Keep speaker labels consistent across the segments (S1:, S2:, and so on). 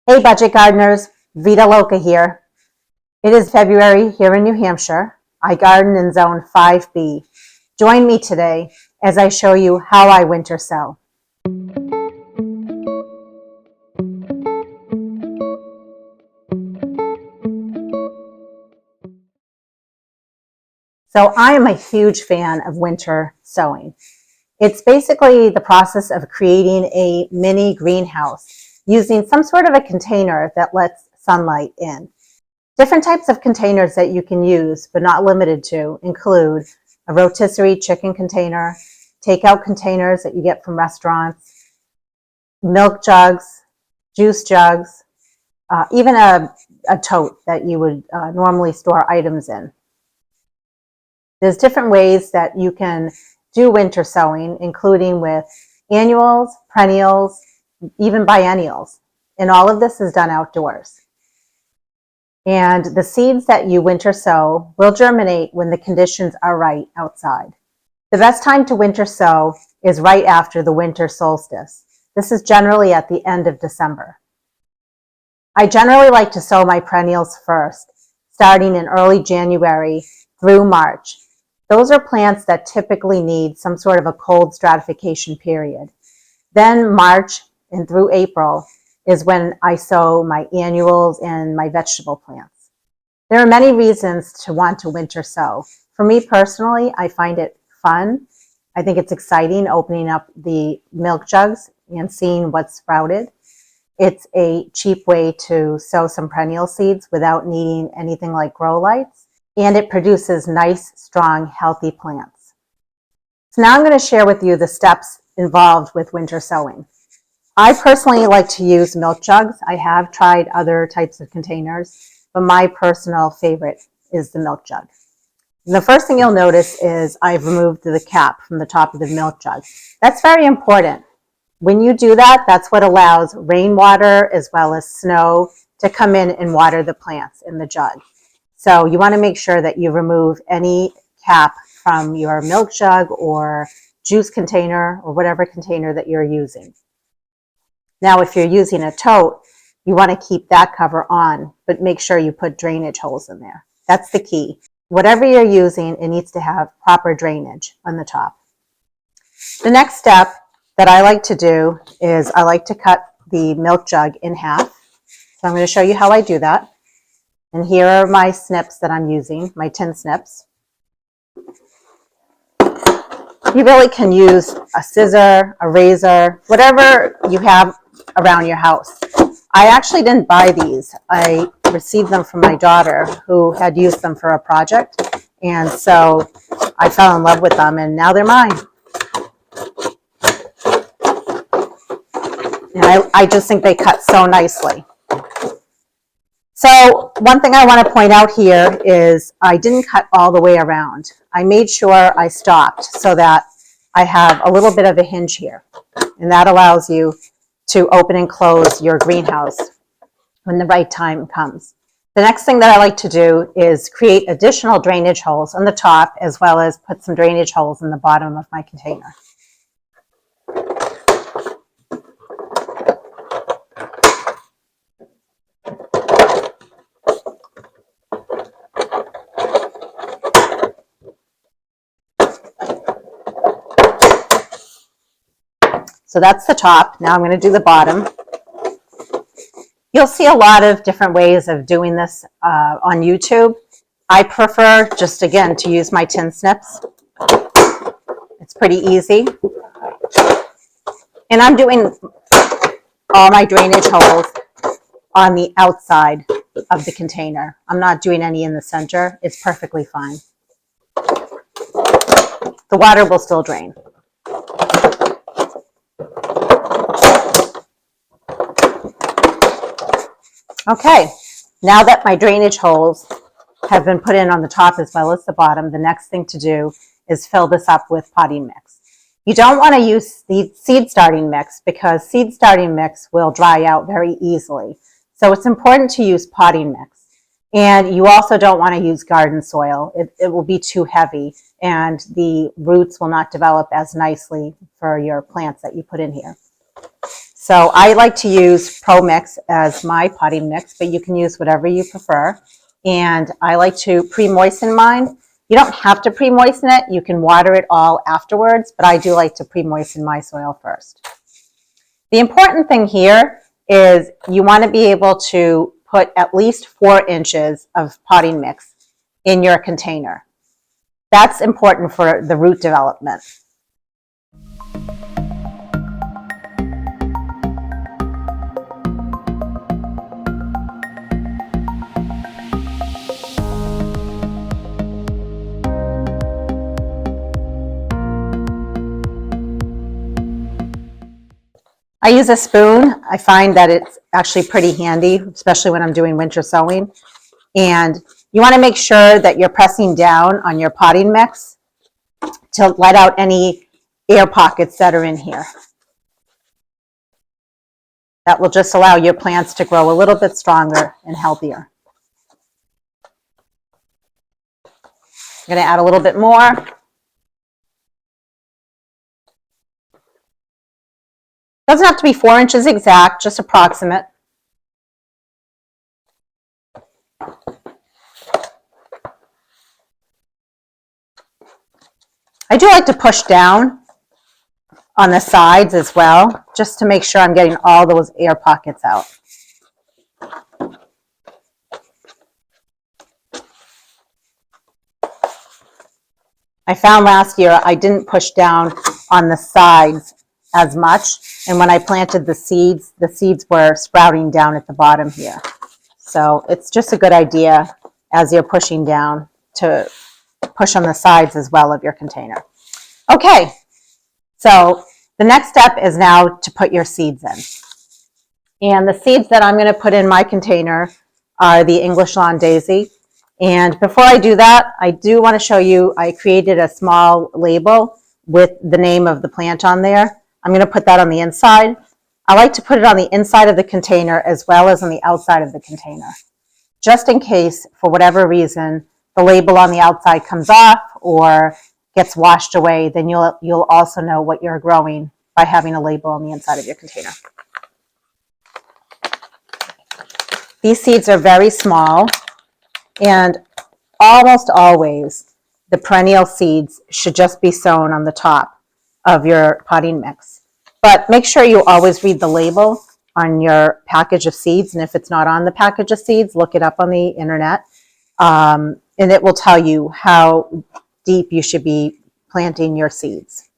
S1: Hey budget gardeners, Vita Loca here. It is February here in New Hampshire. I garden in zone 5B. Join me today as I show you how I winter sow. So I am a huge fan of winter sowing. It's basically the process of creating a mini greenhouse using some sort of a container that lets sunlight in. Different types of containers that you can use, but not limited to, include a rotisserie chicken container, takeout containers that you get from restaurants, milk jugs, juice jugs, even a tote that you would normally store items in. There's different ways that you can do winter sowing, including with annuals, perennials, even biennials. And all of this is done outdoors. And the seeds that you winter sow will germinate when the conditions are right outside. The best time to winter sow is right after the winter solstice. This is generally at the end of December. I generally like to sow my perennials first, starting in early January through March. Those are plants that typically need some sort of a cold stratification period. Then March and through April is when I sow my annuals and my vegetable plants. There are many reasons to want to winter sow. For me personally, I find it fun. I think it's exciting opening up the milk jugs and seeing what's sprouted. It's a cheap way to sow some perennial seeds without needing anything like grow lights, and it produces nice, strong, healthy plants. So now I'm going to share with you the steps involved with winter sowing. I personally like to use milk jugs. I have tried other types of containers, but my personal favorite is the milk jug. And the first thing you'll notice is I've removed the cap from the top of the milk jug. That's very important. When you do that, that's what allows rainwater as well as snow to come in and water the plants in the jug. So you want to make sure that you remove any cap from your milk jug or juice container or whatever container that you're using. Now, if you're using a tote, you want to keep that cover on, but make sure you put drainage holes in there. That's the key. Whatever you're using, it needs to have proper drainage on the top. The next step that I like to do is I like to cut the milk jug in half. So I'm going to show you how I do that. And here are my snips that I'm using, my tin snips. You really can use a scissor, a razor, whatever you have around your house. I actually didn't buy these. I received them from my daughter who had used them for a project. And so I fell in love with them and now they're mine. And I just think they cut so nicely. So one thing I want to point out here is I didn't cut all the way around. I made sure I stopped so that I have a little bit of a hinge here. And that allows you to open and close your greenhouse when the right time comes. The next thing that I like to do is create additional drainage holes on the top as well as put some drainage holes in the bottom of my container. So that's the top. Now I'm going to do the bottom. You'll see a lot of different ways of doing this on YouTube. I prefer just, again, to use my tin snips. It's pretty easy. And I'm doing all my drainage holes on the outside of the container. I'm not doing any in the center. It's perfectly fine. The water will still drain. Okay, now that my drainage holes have been put in on the top as well as the bottom, the next thing to do is fill this up with potting mix. You don't want to use the seed starting mix because seed starting mix will dry out very easily. So it's important to use potting mix. And you also don't want to use garden soil. It will be too heavy and the roots will not develop as nicely for your plants that you put in here. So I like to use Pro Mix as my potting mix, but you can use whatever you prefer. And I like to pre-moisten mine. You don't have to pre-moisten it. You can water it all afterwards, but I do like to pre-moisten my soil first. The important thing here is you want to be able to put at least 4 inches of potting mix in your container. That's important for the root development. I use a spoon. I find that it's actually pretty handy, especially when I'm doing winter sowing. And you want to make sure that you're pressing down on your potting mix to let out any air pockets that are in here. That will just allow your plants to grow a little bit stronger and healthier. I'm going to add a little bit more. Doesn't have to be 4 inches exact, just approximate. I do like to push down on the sides as well, just to make sure I'm getting all those air pockets out. I found last year I didn't push down on the sides as much, and when I planted the seeds were sprouting down at the bottom here. So it's just a good idea as you're pushing down to push on the sides as well of your container. Okay, so the next step is now to put your seeds in. And the seeds that I'm going to put in my container are the English lawn daisy. And before I do that, I do want to show you, I created a small label with the name of the plant on there. I'm going to put that on the inside. I like to put it on the inside of the container as well as on the outside of the container. Just in case, for whatever reason, the label on the outside comes off or gets washed away, then you'll also know what you're growing by having a label on the inside of your container. These seeds are very small, and almost always the perennial seeds should just be sown on the top of your potting mix. But make sure you always read the label on your package of seeds, and if it's not on the package of seeds, look it up on the internet, and it will tell you how deep you should be planting your seeds.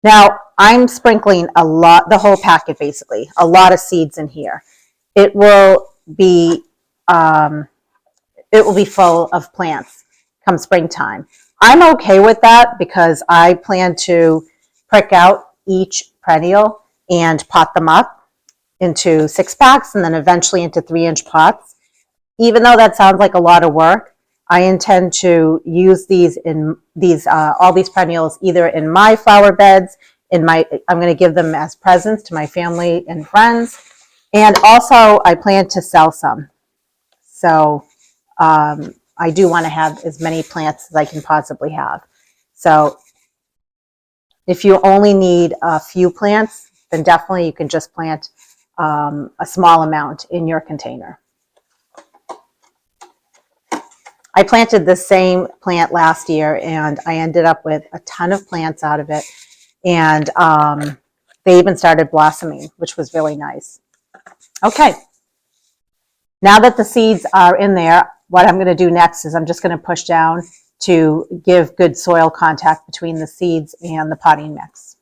S1: Now, I'm sprinkling a lot, the whole packet basically, a lot of seeds in here. It will be full of plants come springtime. I'm okay with that because I plan to prick out each perennial and pot them up into 6-packs and then eventually into 3-inch pots. Even though that sounds like a lot of work, I intend to use these in all these perennials either in my flower beds, I'm going to give them as presents to my family and friends, and also I plan to sell some. So I do want to have as many plants as I can possibly have. So if you only need a few plants, then definitely you can just plant a small amount in your container. I planted the same plant last year and I ended up with a ton of plants out of it, and they even started blossoming, which was really nice. Okay, now that the seeds are in there, what I'm going to do next is I'm just going to push down to give good soil contact between the seeds and the potting mix.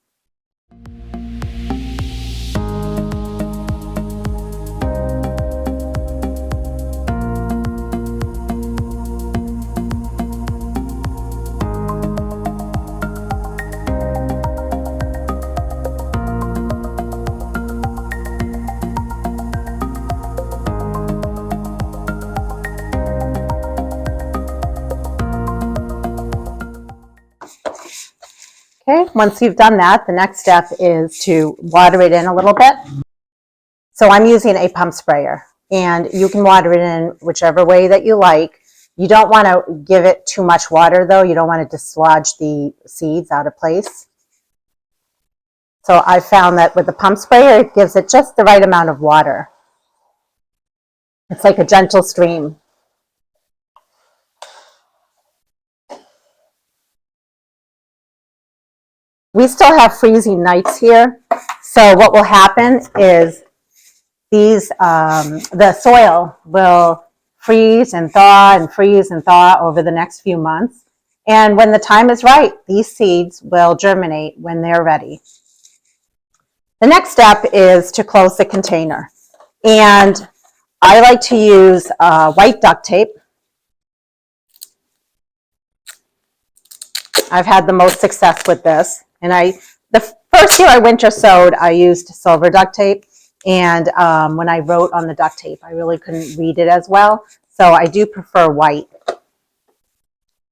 S1: Okay, once you've done that, the next step is to water it in a little bit. So I'm using a pump sprayer, and you can water it in whichever way that you like. You don't want to give it too much water though. You don't want to dislodge the seeds out of place. So I found that with the pump sprayer, it gives it just the right amount of water. It's like a gentle stream. We still have freezing nights here. So what will happen is the soil will freeze and thaw over the next few months. And when the time is right, these seeds will germinate when they're ready. The next step is to close the container. And I like to use white duct tape. I've had the most success with this. And the first year I winter sowed, I used silver duct tape. And when I wrote on the duct tape, I really couldn't read it as well. So I do prefer white.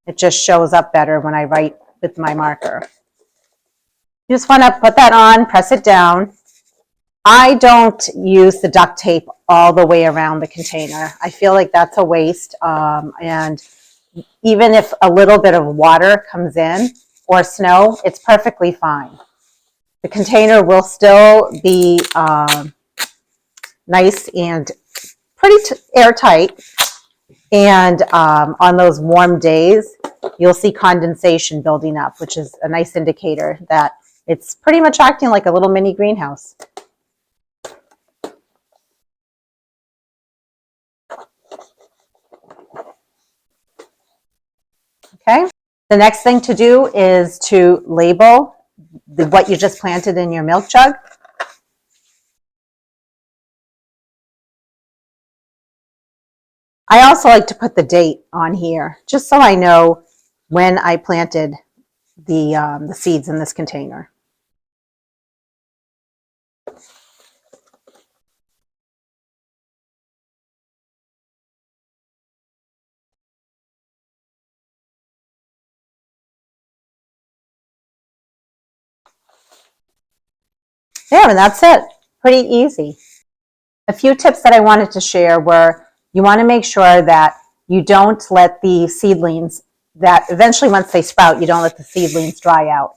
S1: It just shows up better when I write with my marker. You just want to put that on, press it down. I don't use the duct tape all the way around the container. I feel like that's a waste. And even if a little bit of water comes in or snow, it's perfectly fine. The container will still be nice and pretty airtight. And on those warm days, you'll see condensation building up, which is a nice indicator that it's pretty much acting like a little mini greenhouse. Okay. The next thing to do is to label what you just planted in your milk jug. I also like to put the date on here, just so I know when I planted the seeds in this container. There, and that's it. Pretty easy. A few tips that I wanted to share were you want to make sure that you don't let the seedlings, that eventually once they sprout, you don't let the seedlings dry out.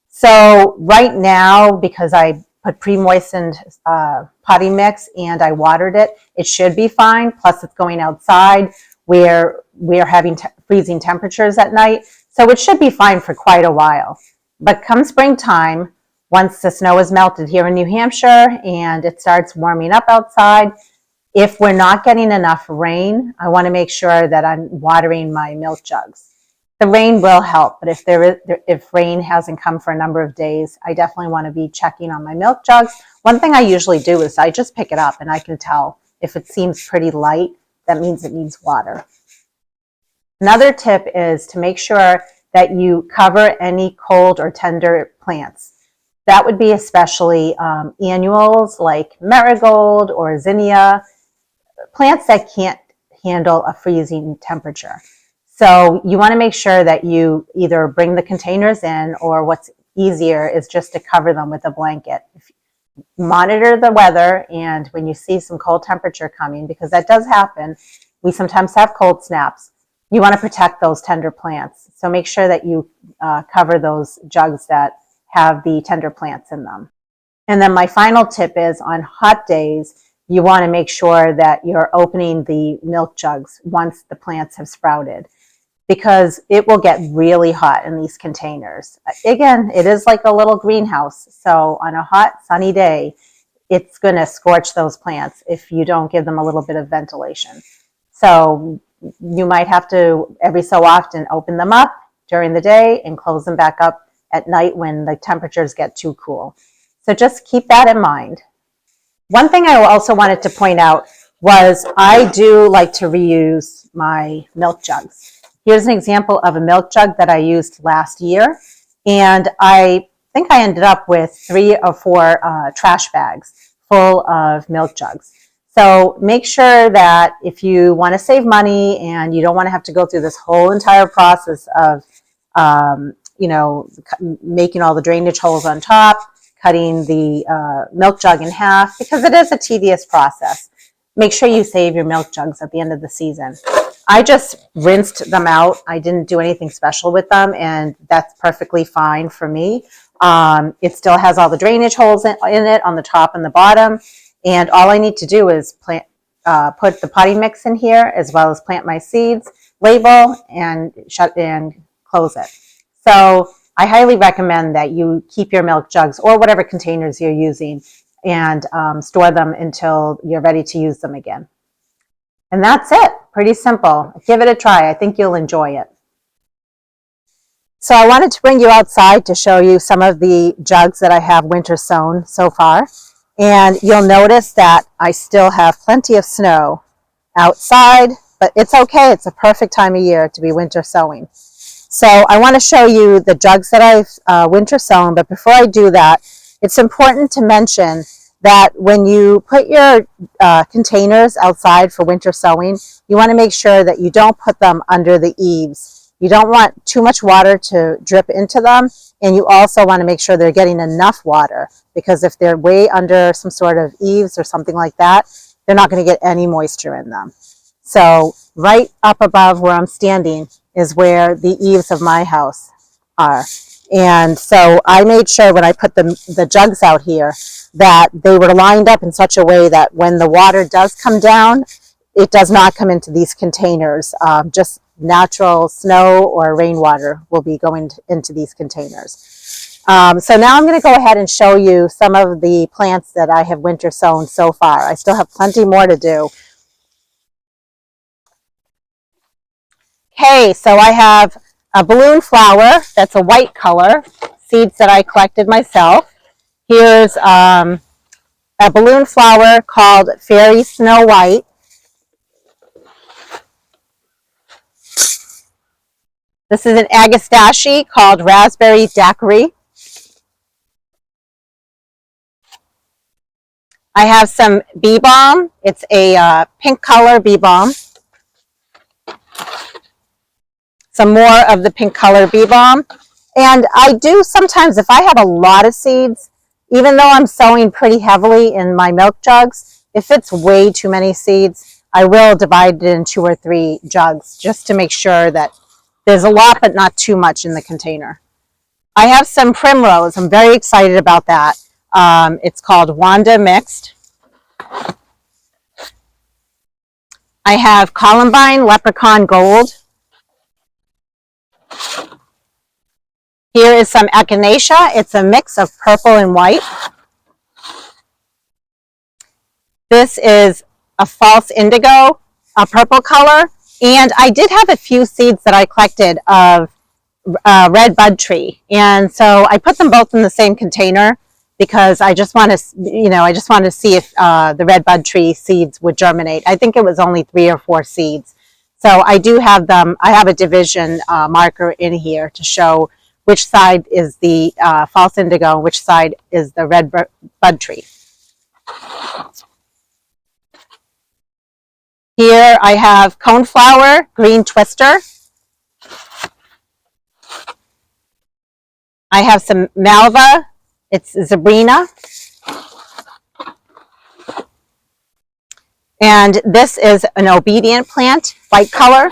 S1: So right now, because I put pre-moistened potting mix and I watered it, it should be fine. Plus it's going outside where we're having freezing temperatures at night. So it should be fine for quite a while. But come springtime, once the snow is melted here in New Hampshire and it starts warming up outside, if we're not getting enough rain, I want to make sure that I'm watering my milk jugs. The rain will help, but if rain hasn't come for a number of days, I definitely want to be checking on my milk jugs. One thing I usually do is I just pick it up and I can tell if it seems pretty light, that means it needs water. Another tip is to make sure that you cover any cold or tender plants. That would be especially annuals like marigold or zinnia, plants that can't handle a freezing temperature. So you want to make sure that you either bring the containers in, or what's easier is just to cover them with a blanket. Monitor the weather, and when you see some cold temperature coming, because that does happen, we sometimes have cold snaps, you want to protect those tender plants. So make sure that you cover those jugs that have the tender plants in them. And then my final tip is on hot days, you want to make sure that you're opening the milk jugs once the plants have sprouted, because it will get really hot in these containers. Again, it is like a little greenhouse. So on a hot, sunny day, it's going to scorch those plants if you don't give them a little bit of ventilation. So you might have to, every so often, open them up during the day and close them back up at night when the temperatures get too cool. So just keep that in mind. One thing I also wanted to point out was I do like to reuse my milk jugs. Here's an example of a milk jug that I used last year, and I think I ended up with 3 or 4 trash bags full of milk jugs. So make sure that if you want to save money and you don't want to have to go through this whole entire process of making all the drainage holes on top, cutting the milk jug in half, because it is a tedious process. Make sure you save your milk jugs at the end of the season. I just rinsed them out. I didn't do anything special with them, and that's perfectly fine for me. It still has all the drainage holes in it on the top and the bottom. And all I need to do is put the potting mix in here, as well as plant my seeds, label, and shut and close it. So I highly recommend that you keep your milk jugs or whatever containers you're using and store them until you're ready to use them again. And that's it. Pretty simple. Give it a try. I think you'll enjoy it. So I wanted to bring you outside to show you some of the jugs that I have winter sown so far. And you'll notice that I still have plenty of snow outside, but it's okay. It's a perfect time of year to be winter sowing. So I want to show you the jugs that I've winter sown, but before I do that, it's important to mention that when you put your containers outside for winter sowing, you want to make sure that you don't put them under the eaves. You don't want too much water to drip into them, and you also want to make sure they're getting enough water, because if they're way under some sort of eaves or something like that, they're not going to get any moisture in them. So right up above where I'm standing is where the eaves of my house are. And so I made sure when I put the jugs out here that they were lined up in such a way that when the water does come down, it does not come into these containers. Just natural snow or rainwater will be going into these containers. So now I'm going to go ahead and show you some of the plants that I have winter sown so far. I still have plenty more to do. Okay, so I have a balloon flower that's a white color, seeds that I collected myself. Here's a balloon flower called Fairy Snow White. This is an agastache called Raspberry Daiquiri. I have some bee balm. It's a pink color bee balm. Some more of the pink color bee balm. And I do sometimes, if I have a lot of seeds, even though I'm sowing pretty heavily in my milk jugs, if it's way too many seeds, I will divide it in 2 or 3 jugs just to make sure that there's a lot but not too much in the container. I have some primrose. I'm very excited about that. It's called Wanda Mixed. I have Columbine Leprechaun Gold. Here is some echinacea. It's a mix of purple and white. This is a false indigo, a purple color. And I did have a few seeds that I collected of red bud tree. And so I put them both in the same container because I just want to, I just wanted to see if the red bud tree seeds would germinate. I think it was only 3 or 4 seeds. So I do have them. I have a division marker in here to show which side is the false indigo, which side is the red bud tree. Here I have coneflower, green twister. I have some malva, it's Zabrina. And this is an obedient plant, white color.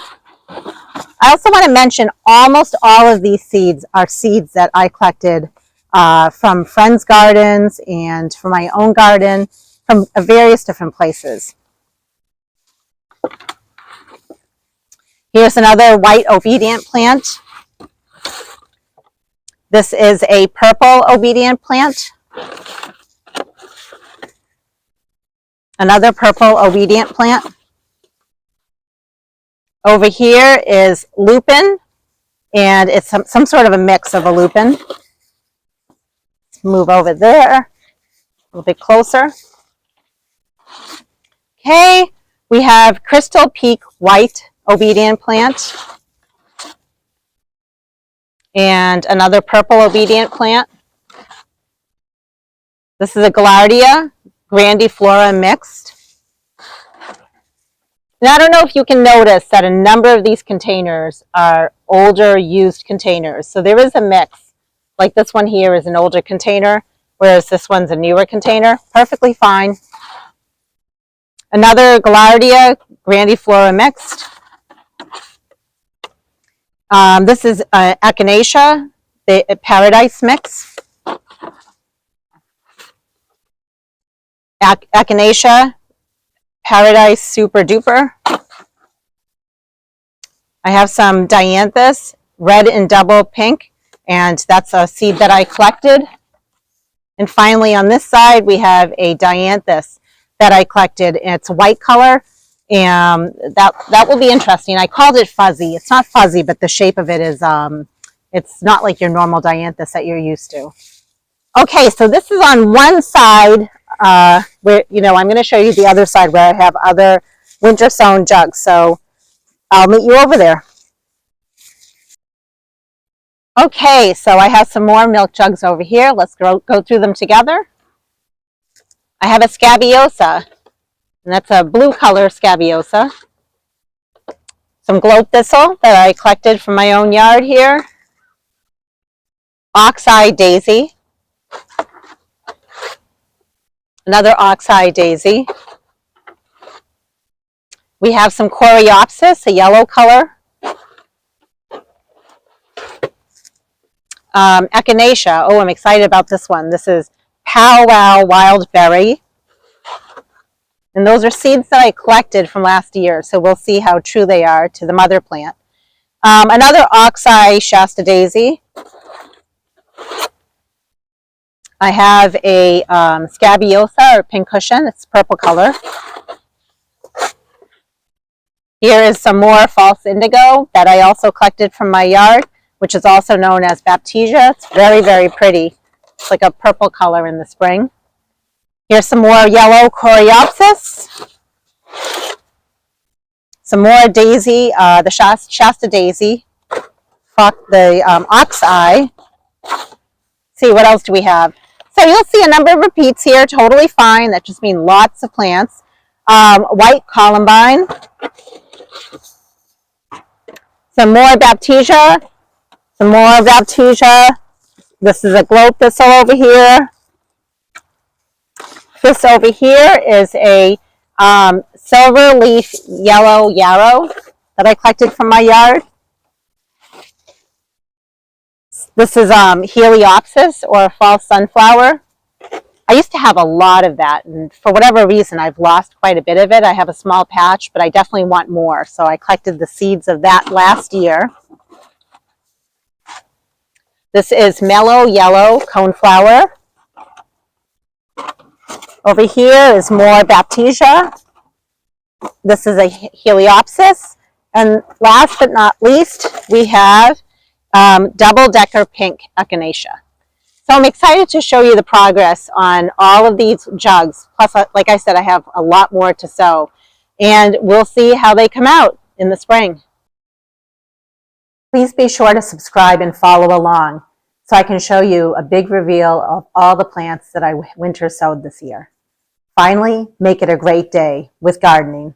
S1: I also want to mention almost all of these seeds are seeds that I collected from friends' gardens and from my own garden, from various different places. Here's another white obedient plant. This is a purple obedient plant. Another purple obedient plant. Over here is lupin, and it's some sort of a mix of a lupin. Let's move over there a little bit closer. Okay, we have Crystal Peak White obedient plant. And another purple obedient plant. This is a Gaillardia grandiflora mixed. Now, I don't know if you can notice that a number of these containers are older used containers. So there is a mix. Like this one here is an older container, whereas this one's a newer container. Perfectly fine. Another Gaillardia grandiflora mixed. This is echinacea, the paradise mix. Echinacea, Paradise Super Duper. I have some dianthus, red and double pink, and that's a seed that I collected. And finally, on this side, we have a dianthus that I collected. It's a white color, and that will be interesting. I called it fuzzy. It's not fuzzy, but the shape of it is, it's not like your normal dianthus that you're used to. Okay, so this is on one side, where, I'm going to show you the other side where I have other winter sown jugs. So I'll meet you over there. Okay, so I have some more milk jugs over here. Let's go through them together. I have a scabiosa, and that's a blue color scabiosa. Some globe thistle that I collected from my own yard here. Ox-eye daisy. Another ox-eye daisy. We have some coreopsis, a yellow color. Echinacea. Oh, I'm excited about this one. This is Pow Wow Wild Berry. And those are seeds that I collected from last year, so we'll see how true they are to the mother plant. Another ox-eye Shasta daisy. I have a scabiosa or pincushion. It's purple color. Here is some more false indigo that I also collected from my yard, which is also known as baptisia. It's very, very pretty. It's like a purple color in the spring. Here's some more yellow coreopsis. Some more daisy, the Shasta daisy. The ox-eye. See, what else do we have? So you'll see a number of repeats here, totally fine. That just means lots of plants. White columbine. Some more baptisia. Some more baptisia. This is a globe thistle over here. This over here is a silver leaf yellow yarrow that I collected from my yard. This is Heliopsis, or false sunflower. I used to have a lot of that, and for whatever reason, I've lost quite a bit of it. I have a small patch, but I definitely want more, so I collected the seeds of that last year. This is mellow yellow coneflower. Over here is more baptisia. This is a Heliopsis. And last but not least, we have double-decker pink echinacea. So I'm excited to show you the progress on all of these jugs. Plus, like I said, I have a lot more to sow. And we'll see how they come out in the spring. Please be sure to subscribe and follow along so I can show you a big reveal of all the plants that I winter sowed this year. Finally, make it a great day with gardening.